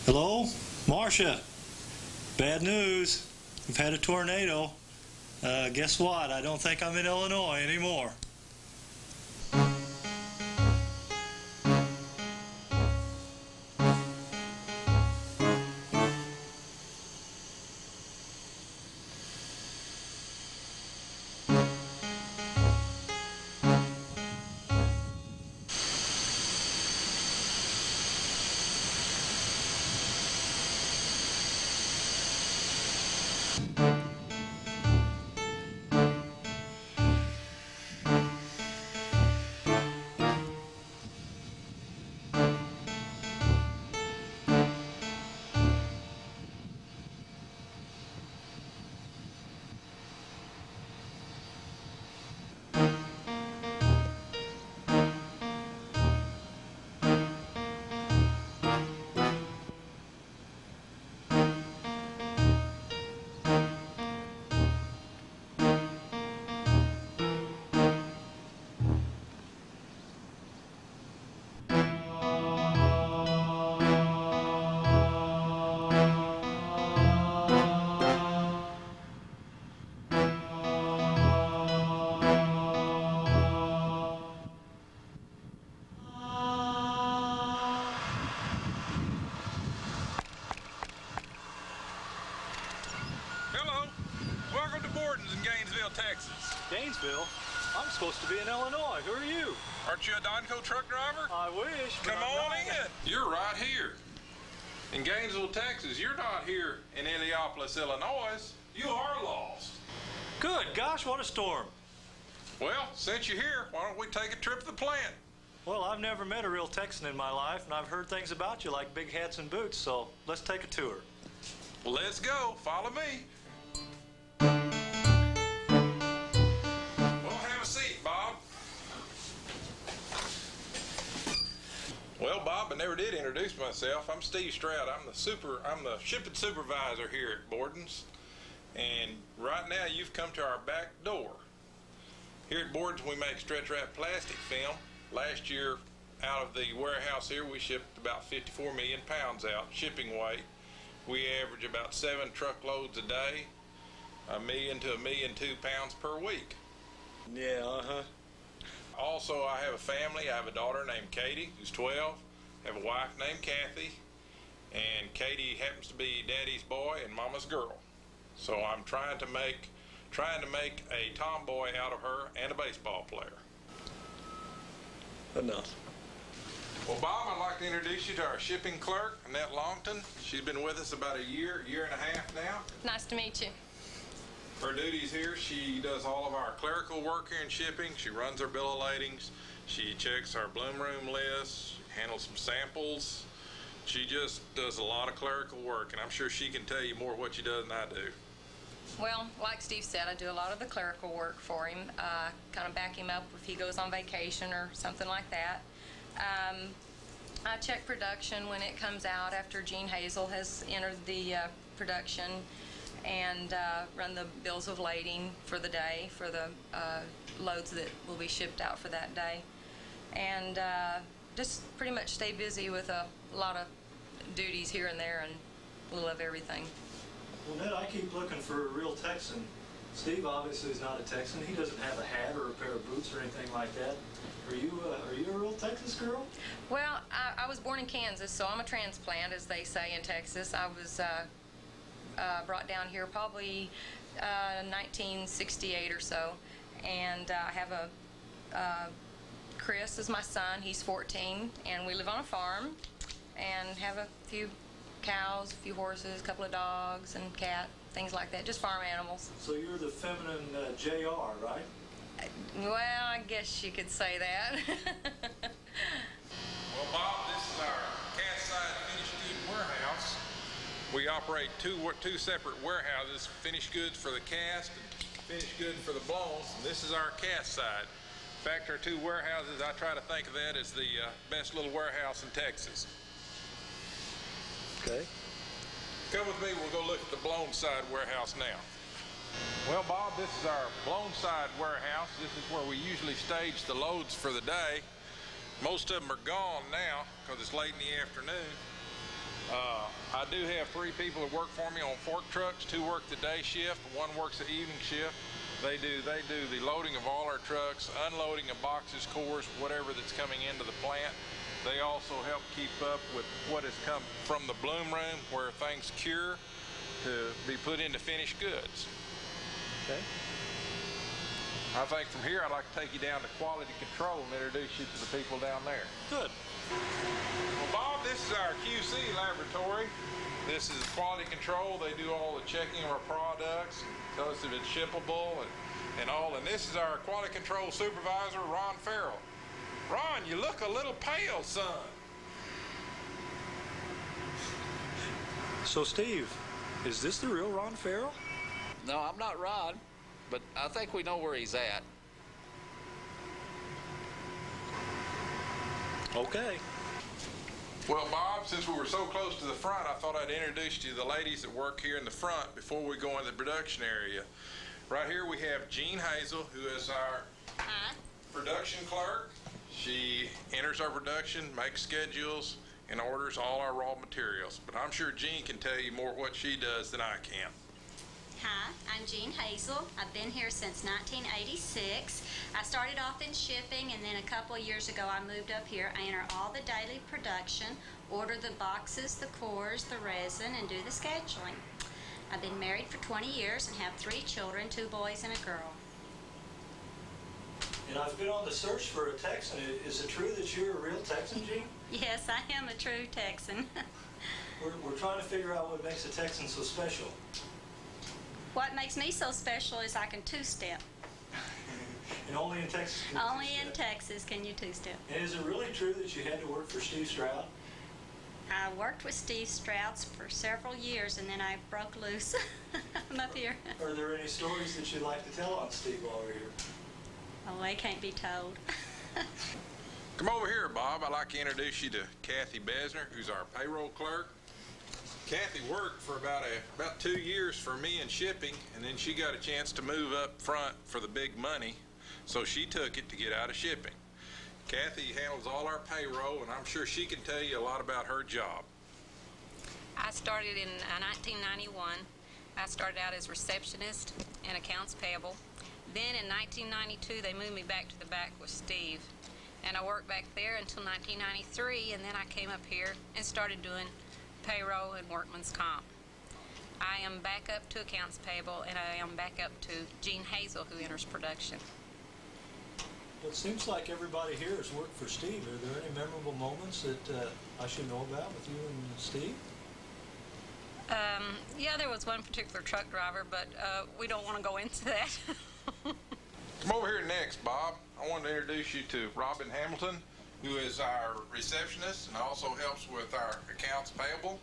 Hello? Marcia, bad news. We've had a tornado. Guess what? I don't think I'm in Illinois anymore. Texas. Gainesville? I'm supposed to be in Illinois. Who are you? Aren't you a Donco truck driver? I wish. Come on in. You're right here. In Gainesville, Texas. You're not here in Illiopolis, Illinois. You are lost. Good gosh, what a storm. Well, since you're here, why don't we take a trip to the plant? Well, I've never met a real Texan in my life, and I've heard things about you like big hats and boots, so let's take a tour. Well, let's go. Follow me. Bob. Well, Bob, I never did introduce myself. I'm Steve Stroud. I'm the shipping supervisor here at Borden's. And right now you've come to our back door. Here at Borden's we make stretch wrap plastic film. Last year out of the warehouse here we shipped about 54 million pounds out shipping weight. We average about 7 truckloads a day, 1 million to 1.2 million pounds per week. Yeah, Also, I have a family. I have a daughter named Katie, who's 12. I have a wife named Kathy. And Katie happens to be Daddy's boy and Mama's girl. So I'm trying to make a tomboy out of her and a baseball player. Enough. Well, Bob, I'd like to introduce you to our shipping clerk, Annette Longton. She's been with us about a year and a half now. Nice to meet you. Her duties here, she does all of our clerical work here in shipping. She runs our bill of ladings. She checks our bloom room lists, handles some samples. She just does a lot of clerical work, and I'm sure she can tell you more what she does than I do. Well, like Steve said, I do a lot of the clerical work for him, kind of back him up if he goes on vacation or something like that. I check production when it comes out after Gene Hazel has entered the production, and run the bills of lading for the day, for the loads that will be shipped out for that day. And just pretty much stay busy with a lot of duties here and there and a little of everything. Well, Ned, I keep looking for a real Texan. Steve obviously is not a Texan. He doesn't have a hat or a pair of boots or anything like that. Are you a real Texas girl? Well, I was born in Kansas, so I'm a transplant, as they say in Texas. I was brought down here probably 1968 or so, and I have Chris is my son. He's 14, and we live on a farm and have a few cows, a few horses, a couple of dogs and cat, things like that, just farm animals. So you're the feminine JR, right? Well, I guess you could say that. Well, Bob, this is our cast-side finished good warehouse. We operate two separate warehouses, finished goods for the cast and finished goods for the blowns. And this is our cast side. In fact, our two warehouses, I try to think of that as the best little warehouse in Texas. Okay. Come with me, we'll go look at the blown side warehouse now. Well, Bob, this is our blown side warehouse. This is where we usually stage the loads for the day. Most of them are gone now because it's late in the afternoon. I do have 3 people that work for me on fork trucks. 2 work the day shift, 1 works the evening shift. They do the loading of all our trucks, unloading of boxes, cores, whatever that's coming into the plant. They also help keep up with what has come from the bloom room, where things cure to be put into finished goods. Okay. I think from here I'd like to take you down to quality control and introduce you to the people down there. Good. Well, Bob, this is our QC laboratory. This is quality control. They do all the checking of our products, tell us if it's shippable and all. And this is our quality control supervisor, Ron Farrell. Ron, you look a little pale, son. So, Steve, is this the real Ron Farrell? No, I'm not Ron, but I think we know where he's at. Okay. Well, Bob, since we were so close to the front, I thought I'd introduce you to the ladies that work here in the front before we go into the production area. Right here we have Jean Hazel, who is our production clerk. She enters our production, makes schedules, and orders all our raw materials. But I'm sure Jean can tell you more what she does than I can. Hi, I'm Jean Hazel. I've been here since 1986. I started off in shipping, and then a couple of years ago I moved up here. I enter all the daily production, order the boxes, the cores, the resin, and do the scheduling. I've been married for 20 years and have 3 children, 2 boys and a girl. And I've been on the search for a Texan. Is it true that you're a real Texan, Jean? Yes, I am a true Texan. We're trying to figure out what makes a Texan so special. What makes me so special is I can two-step. And only in Texas can you Only in two-step. Texas can you two-step. And is it really true that you had to work for Steve Stroud? I worked with Steve Strouds for several years, and then I broke loose. I'm up here. Are there any stories that you'd like to tell on Steve while we're here? Oh, they can't be told. Come over here, Bob. I'd like to introduce you to Kathy Besner, who's our payroll clerk. Kathy worked for about 2 years for me in shipping, and then she got a chance to move up front for the big money, so she took it to get out of shipping. Kathy handles all our payroll, and I'm sure she can tell you a lot about her job. I started in 1991. I started out as receptionist and accounts payable. Then in 1992, they moved me back to the back with Steve. And I worked back there until 1993, and then I came up here and started doing payroll and workman's comp. I am back up to accounts payable, and I am back up to Jean Hazel, who enters production. Well, it seems like everybody here has worked for Steve. Are there any memorable moments that I should know about with you and Steve? Yeah, there was one particular truck driver, but we don't want to go into that. Come over here next, Bob. I want to introduce you to Robin Hamilton, who is our receptionist and also helps with our accounts payable.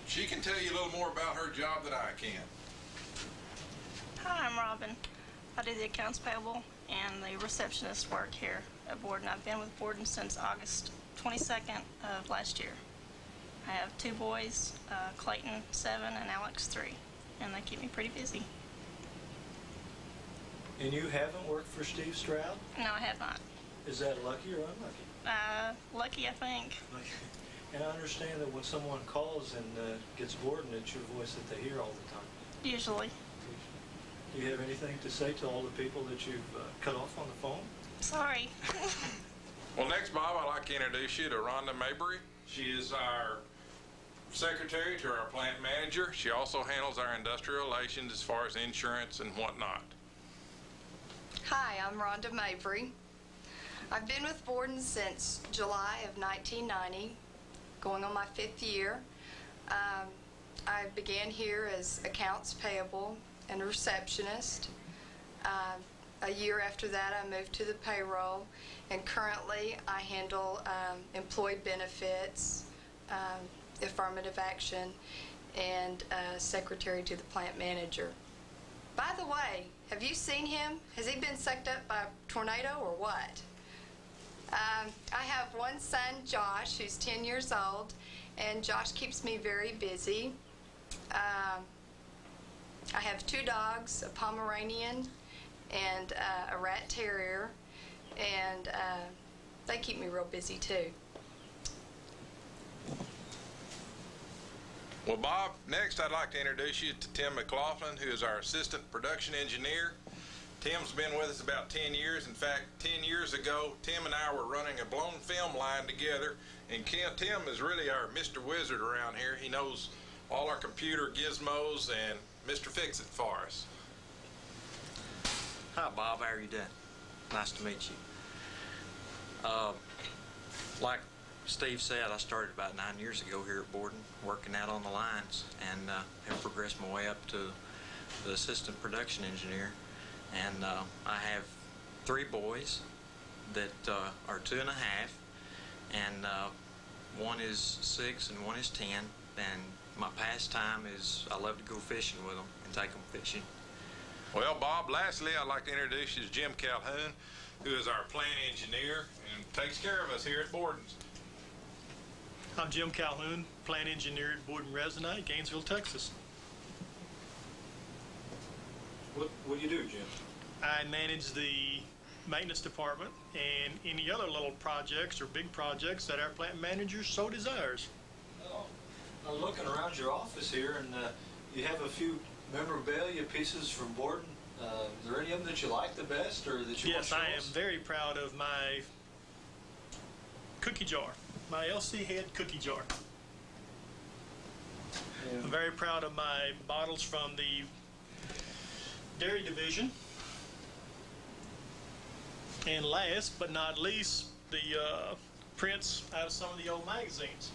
She can tell you a little more about her job than I can. Hi, I'm Robin. I do the accounts payable and the receptionist work here at Borden. I've been with Borden since August 22nd of last year. I have 2 boys, Clayton 7 and Alex 3, and they keep me pretty busy. And you haven't worked for Steve Stroud? No, I have not. Is that lucky or unlucky? Lucky, I think. And I understand that when someone calls and gets bored, and it's your voice that they hear all the time. Usually. Do you have anything to say to all the people that you've cut off on the phone? Sorry. Well, next, Bob, I'd like to introduce you to Rhonda Mabry. She is our secretary to our plant manager. She also handles our industrial relations as far as insurance and whatnot. Hi, I'm Rhonda Mabry. I've been with Borden since July of 1990, going on my 5th year. I began here as accounts payable and a receptionist. A year after that, I moved to the payroll, and currently I handle employee benefits, affirmative action, and secretary to the plant manager. By the way, have you seen him? Has he been sucked up by a tornado or what? I have one son, Josh, who's 10 years old, and Josh keeps me very busy. I have 2 dogs, a Pomeranian and a rat terrier, and they keep me real busy too. Well, Bob, next I'd like to introduce you to Tim McLaughlin, who is our assistant production engineer. Tim's been with us about 10 years. In fact, 10 years ago, Tim and I were running a blown film line together, and Tim is really our Mr. Wizard around here. He knows all our computer gizmos and Mr. Fix-It for us. Hi, Bob. How are you doing? Nice to meet you. Like Steve said, I started about 9 years ago here at Borden, working out on the lines, and have progressed my way up to the assistant production engineer. And I have 3 boys that are 2 and a half, and one is 6 and one is 10. And my pastime is I love to go fishing with them and take them fishing. Well, Bob, lastly, I'd like to introduce you to Jim Calhoun, who is our plant engineer and takes care of us here at Borden's. I'm Jim Calhoun, plant engineer at Borden Resonite, Gainesville, Texas. What do you do, Jim? I manage the maintenance department and any other little projects or big projects that our plant manager so desires. Oh, I'm looking around your office here, and you have a few memorabilia pieces from Borden. Are there any of them that you like the best, or that you want to show us? Yes, I am very proud of my cookie jar, my LC head cookie jar. Yeah. I'm very proud of my bottles from the dairy division. And last but not least, the prints out of some of the old magazines.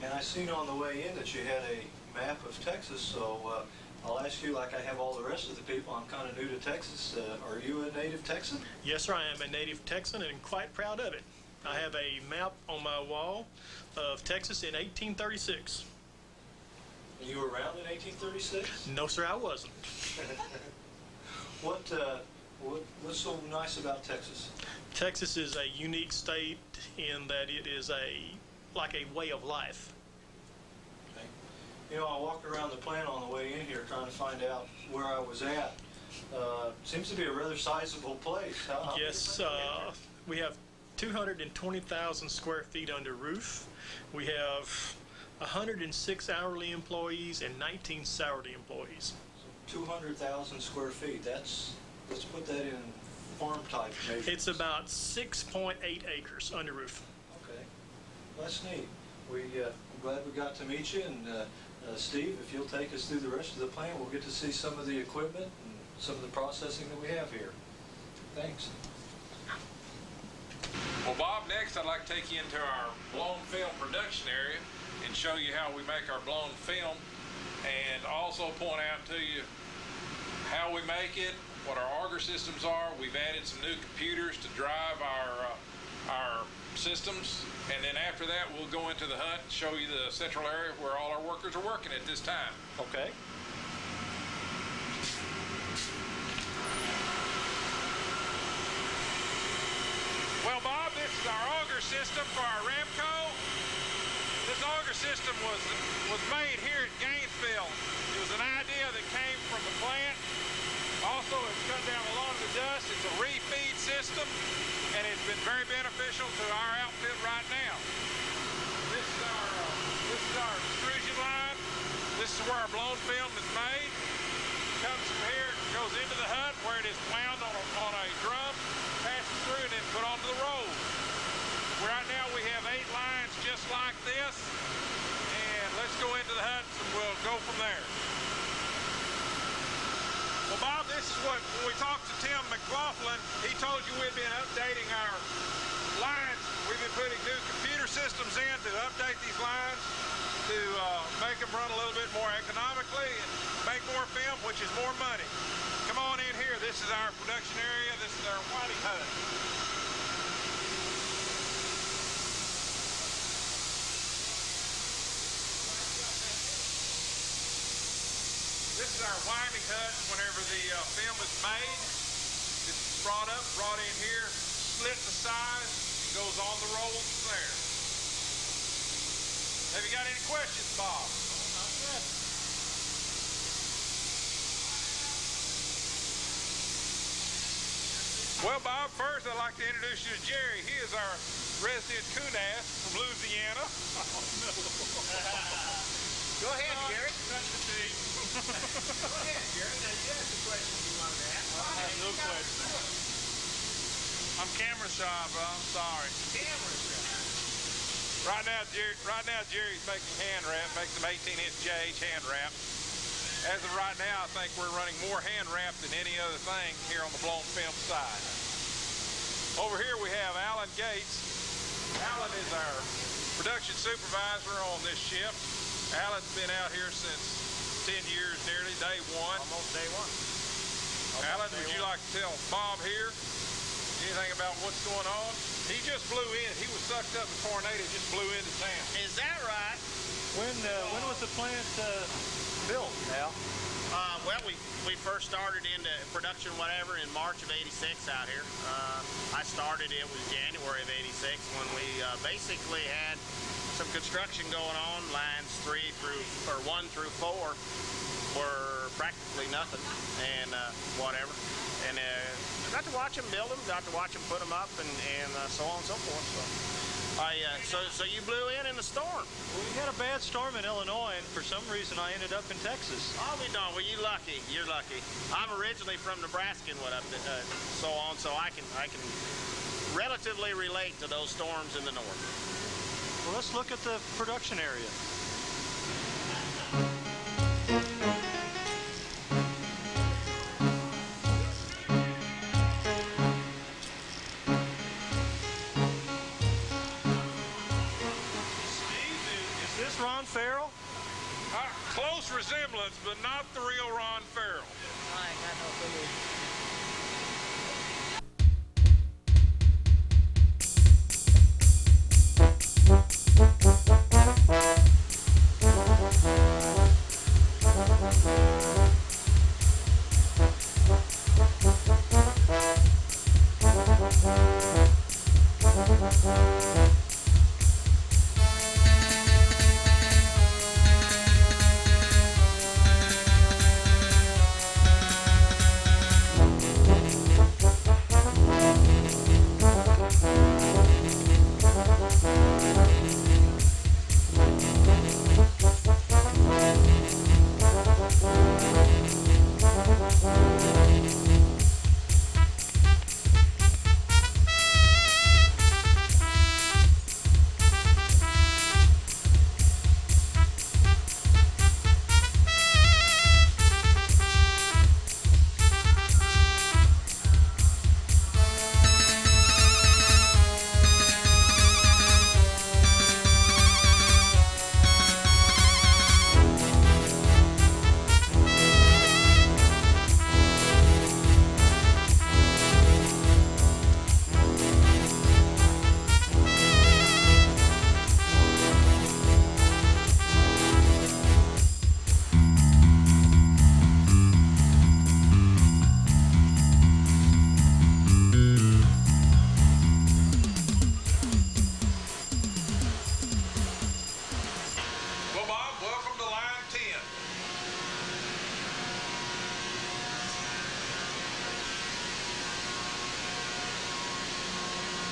And I seen on the way in that you had a map of Texas, so I'll ask you, like I have all the rest of the people, I'm kind of new to Texas. Are you a native Texan? Yes, sir, I am a native Texan and quite proud of it. I have a map on my wall of Texas in 1836. You were around in 1836? No, sir, I wasn't. What's so nice about Texas? Texas is a unique state in that it is like a way of life. Okay. You know, I walked around the plant on the way in here trying to find out where I was at. Seems to be a rather sizable place. Yes, we have 220,000 square feet under roof. We have 106 hourly employees and 19 salaried employees. 200,000 square feet. Let's put that in farm type measures. It's about 6.8 acres under roof. Okay, that's neat. I'm glad we got to meet you, and Steve, if you'll take us through the rest of the plant, we'll get to see some of the equipment and some of the processing that we have here. Thanks. Well, Bob, next I'd like to take you into our blown film production area and show you how we make our blown film, and also point out to you how we make it, what our auger systems are. We've added some new computers to drive our systems, and then after that we'll go into the hut and show you the central area where all our workers are working at this time. Okay. Well, Bob, this is our auger system for our Ramco. This auger system was made here at Gainesville. It was an idea that came from the plant. Also, it's cut down a lot of the dust. It's a refeed system, and it's been very beneficial to our outfit right now. This is our extrusion line. This is where our blown film is made. It comes from here, goes into the hut where it is wound on a drum, passes through, and then put onto the rolls. Right now we have 8 lines just like this, and let's go into the hut and we'll go from there. Well, Bob, this is when we talked to Tim McLaughlin, he told you we'd been updating our lines. We've been putting new computer systems in to update these lines to make them run a little bit more economically and make more film, which is more money. Come on in here. This is our production area. This is our whiting hut. This is our winding hut. Whenever the film is made, it's brought in here, split the size, and goes on the rolls from there. Have you got any questions, Bob? Not yet. Well, Bob, first I'd like to introduce you to Jerry. He is our resident coon-ass from Louisiana. Oh, no. Go ahead, Jerry. That's the team. Go ahead, Jerry. Now, you asked the question you wanted to ask. I have no question. I'm camera shy, bro. I'm sorry. Camera shy. Right now, Jerry's making hand wrap, makes some 18-inch JH hand wrap. As of right now, I think we're running more hand wrap than any other thing here on the blown film side. Over here we have Alan Gates. Alan is our production supervisor on this ship. Alan's been out here since 10 years nearly, day one. Almost day one. Alan, would you like to tell Bob here anything about what's going on? He just blew in. He was sucked up in tornado, just blew into town. Is that right? When was the plant built, Al? Well, we first started into production, whatever, in March of '86 out here. I started, it was January of '86 when we basically had some construction going on. Lines 1 through 4 were practically nothing, and whatever. And got to watch them build them, got to watch them put them up, and so on and so forth. So you blew in the storm. Well, we had a bad storm in Illinois, and for some reason I ended up in Texas. Oh, we don't. Well, you lucky. You're lucky. I'm originally from Nebraska and so on, so I can relatively relate to those storms in the north. Well, let's look at the production area. Farrell? Close resemblance, but not the real Ron Farrell. I ain't got no clue.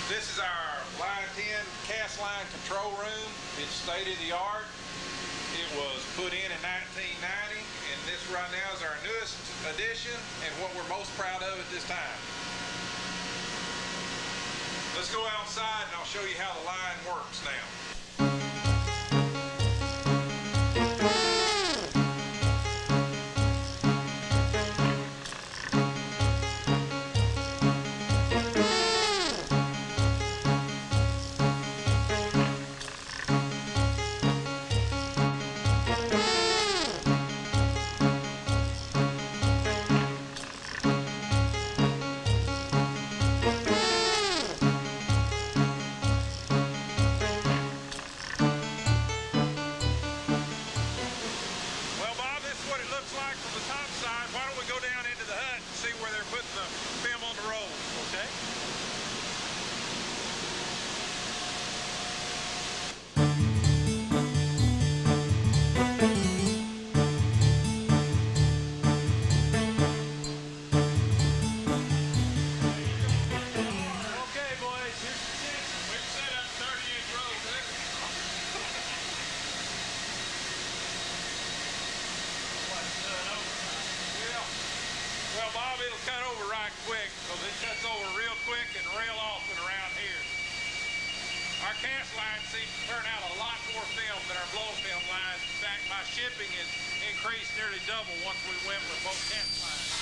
This is our Line 10 cast line control room. It's state-of-the-art. It was put in 1990, and this right now is our newest addition and what we're most proud of at this time. Let's go outside and I'll show you how the line works now. it'll cut over right quick, because it cuts over real quick and real often around here. Our cast lines seem to turn out a lot more film than our blown film lines. In fact, my shipping has increased nearly double once we went with both cast lines.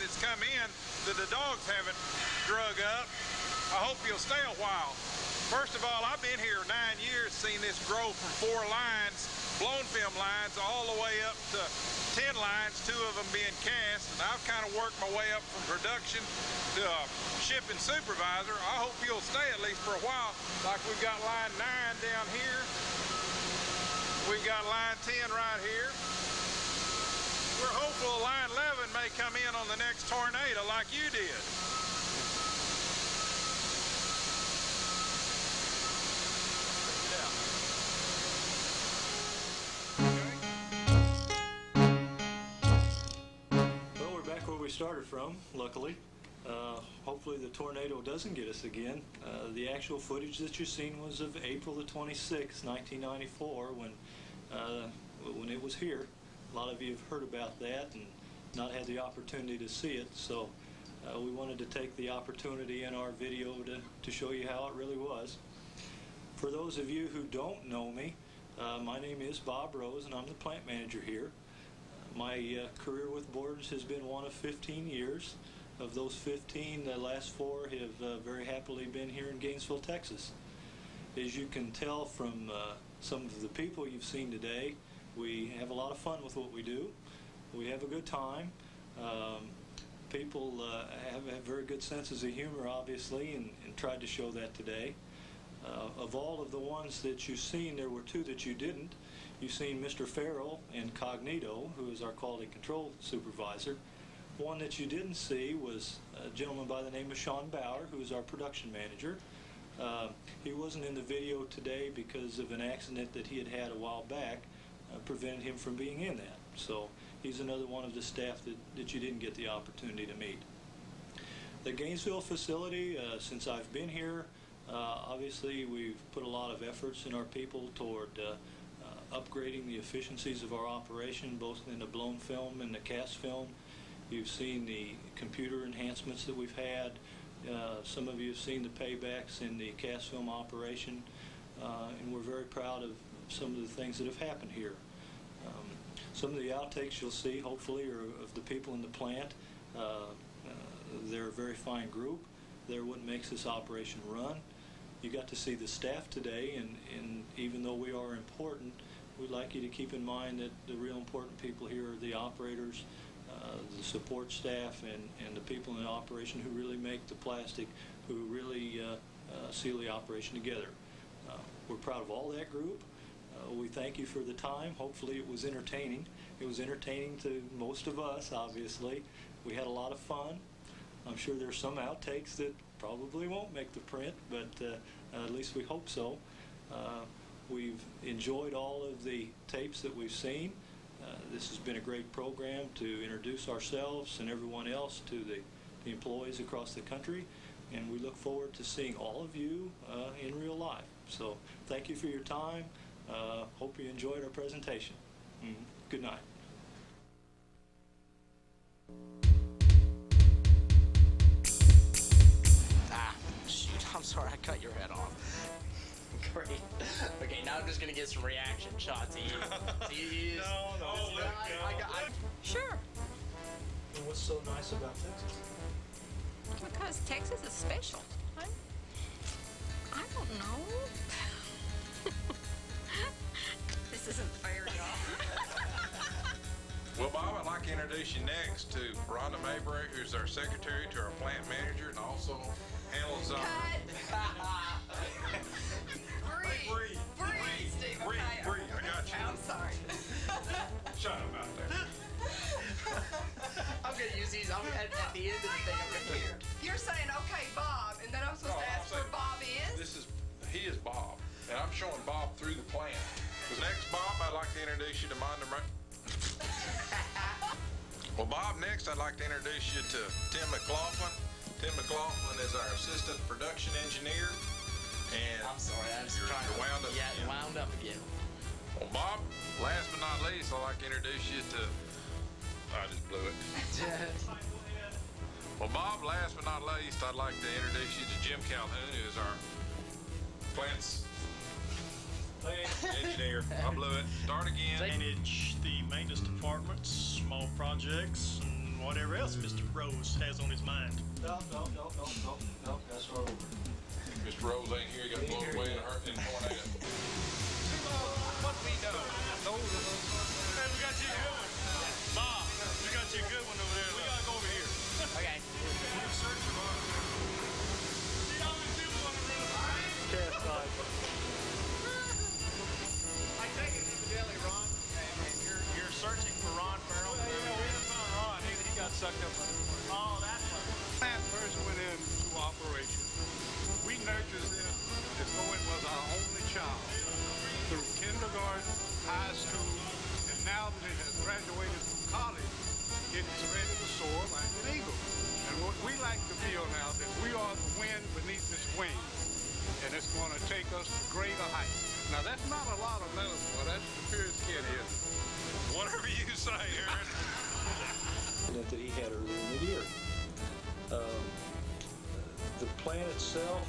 That's come in that the dogs haven't drug up. I hope you'll stay a while. First of all, I've been here 9 years, seen this grow from 4 lines, blown film lines, all the way up to 10 lines, 2 of them being cast, and I've kind of worked my way up from production to a shipping supervisor. I hope you'll stay at least for a while. Like we've got line 9 down here. We've got line 10 right here. We're hopeful line 11 may come in on the next tornado like you did. Well, we're back where we started from, luckily. Hopefully the tornado doesn't get us again. The actual footage that you've seen was of April the 26th, 1994, when it was here. A lot of you have heard about that and not had the opportunity to see it, so we wanted to take the opportunity in our video to show you how it really was. For those of you who don't know me, my name is Bob Rose and I'm the plant manager here. My career with Borden's has been one of 15 years. Of those 15, the last 4 have very happily been here in Gainesville, Texas. As you can tell from some of the people you've seen today, we have a lot of fun with what we do. We have a good time. People have very good senses of humor, obviously, and tried to show that today. Of all of the ones that you've seen, there were 2 that you didn't. You've seen Mr. Farrell incognito, who is our quality control supervisor. One that you didn't see was a gentleman by the name of Sean Bauer, who is our production manager. He wasn't in the video today because of an accident that he had a while back. Prevented him from being in that. So he's another one of the staff that you didn't get the opportunity to meet. The Gainesville facility, since I've been here, obviously we've put a lot of efforts in our people toward upgrading the efficiencies of our operation, both in the blown film and the cast film. You've seen the computer enhancements that we've had. Some of you have seen the paybacks in the cast film operation, and we're very proud of some of the things that have happened here. Some of the outtakes you'll see, hopefully, are of the people in the plant. They're a very fine group. They're what makes this operation run. You got to see the staff today, and even though we are important, we'd like you to keep in mind that the real important people here are the operators, the support staff, and the people in the operation who really make the plastic, who really seal the operation together. We're proud of all that group. We thank you for the time. Hopefully it was entertaining. It was entertaining to most of us, obviously. We had a lot of fun. I'm sure there's some outtakes that probably won't make the print, but at least we hope so. We've enjoyed all of the tapes that we've seen. This has been a great program to introduce ourselves and everyone else to the employees across the country, and we look forward to seeing all of you in real life. So thank you for your time. Hope you enjoyed our presentation. Good night. Shoot, I'm sorry, I cut your head off. Great. Okay, now I'm just gonna get some reaction shots of you. No. Sure, And what's so nice about Texas? because Texas is special. I don't know. This isn't fair, y'all. Well, Bob, I'd like to introduce you next to Rhonda Mabry, who's our secretary to our plant manager and also handles our... Breathe, Steve. Breathe, I got you. I'm sorry. Shut up out there. I'm gonna use these. At the end of the thing, I'm gonna hear. You're saying, okay, Bob, and then I'm supposed to ask where Bob is? He is Bob, and I'm showing Bob through the plant. Next, Bob, I'd like to introduce you to Well, Bob, next I'd like to introduce you to Tim McLaughlin. Tim McLaughlin is our assistant production engineer. And I'm sorry, I was trying to wound up. Yeah, wound up again. Well, Bob, last but not least, I'd like to introduce you to... I just blew it. Well, Bob, last but not least, I'd like to introduce you to Jim Calhoun, who is our plants engineer. I blew it. Start again. Manage the maintenance departments, small projects, and whatever else Mr. Rose has on his mind. No, that's our order. Mr. Rose ain't here. He got blown away in a tornado. What we know. Those of us. Hey, we got you a good one. Bob, we got you a good one over there. We gotta go over here. Okay. We're searching for it. See how many people on the road? Cast side. I take it incidentally, Ron, you're searching for Ron Farrell. Yeah, we haven't found Ron. He got sucked up on it. Oh, that one. Plant first went into operation. We nurtured it as though it was our only child. Through kindergarten, high school, and now that it has graduated from college, it's ready to soar like an eagle. And what we like to feel now that we are the wind beneath its wings, and it's going to take us to greater heights. Now that's not a lot of metaphor. That's the purest kid here. Whatever you say, Aaron. That he had earlier in the year. The plant itself